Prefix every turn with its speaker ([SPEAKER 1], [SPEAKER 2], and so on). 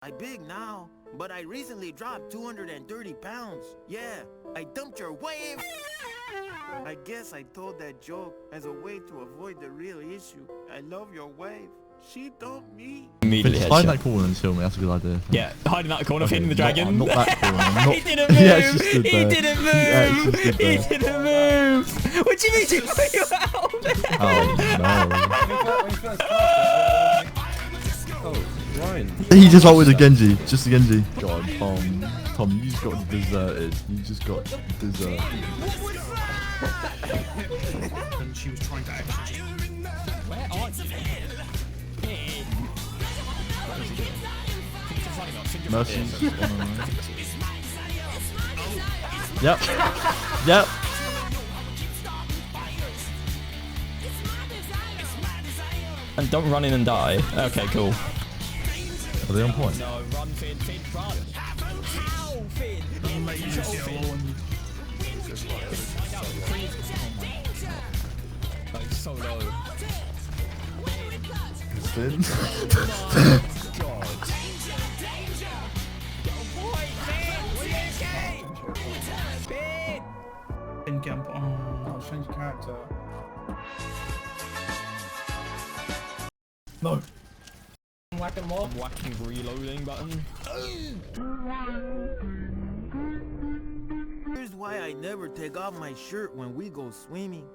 [SPEAKER 1] I'm big now, but I recently dropped 230 pounds. Yeah, I dumped your wave. I guess I told that joke as a way to avoid the real issue. I love your wave. She dumped me.
[SPEAKER 2] Immediately
[SPEAKER 3] Find
[SPEAKER 2] headshot.
[SPEAKER 3] that corner and kill me. That's a good idea.
[SPEAKER 2] Yeah, hide in that corner,
[SPEAKER 3] Okay,
[SPEAKER 2] feeding the
[SPEAKER 3] not-
[SPEAKER 2] dragon.
[SPEAKER 3] not that corner, I'm not-
[SPEAKER 2] He didn't move.
[SPEAKER 3] He actually stood
[SPEAKER 2] He
[SPEAKER 3] there.
[SPEAKER 2] didn't
[SPEAKER 3] He actually
[SPEAKER 2] move.
[SPEAKER 3] stood
[SPEAKER 2] He
[SPEAKER 3] there.
[SPEAKER 2] didn't move. What do you mean? He put you out?
[SPEAKER 3] Oh
[SPEAKER 4] Ryan.
[SPEAKER 3] no. He just ulted a Genji. Just a Genji. God, Tom, you just got deserted. You just got deserted.
[SPEAKER 4] And she was trying to actually just...
[SPEAKER 2] Where are you?
[SPEAKER 3] Mercy. Yep. Yep.
[SPEAKER 2] And don't run in and die. Okay, cool.
[SPEAKER 3] Are they on point?
[SPEAKER 2] No, run, Finn, run. Ow, Finn. Like, so low.
[SPEAKER 3] Finn.
[SPEAKER 4] In camp. Oh, I'll change character. No. Whacking more.
[SPEAKER 2] I'm whacking reloading button.
[SPEAKER 1] Here's why I never take off my shirt when we go swimming.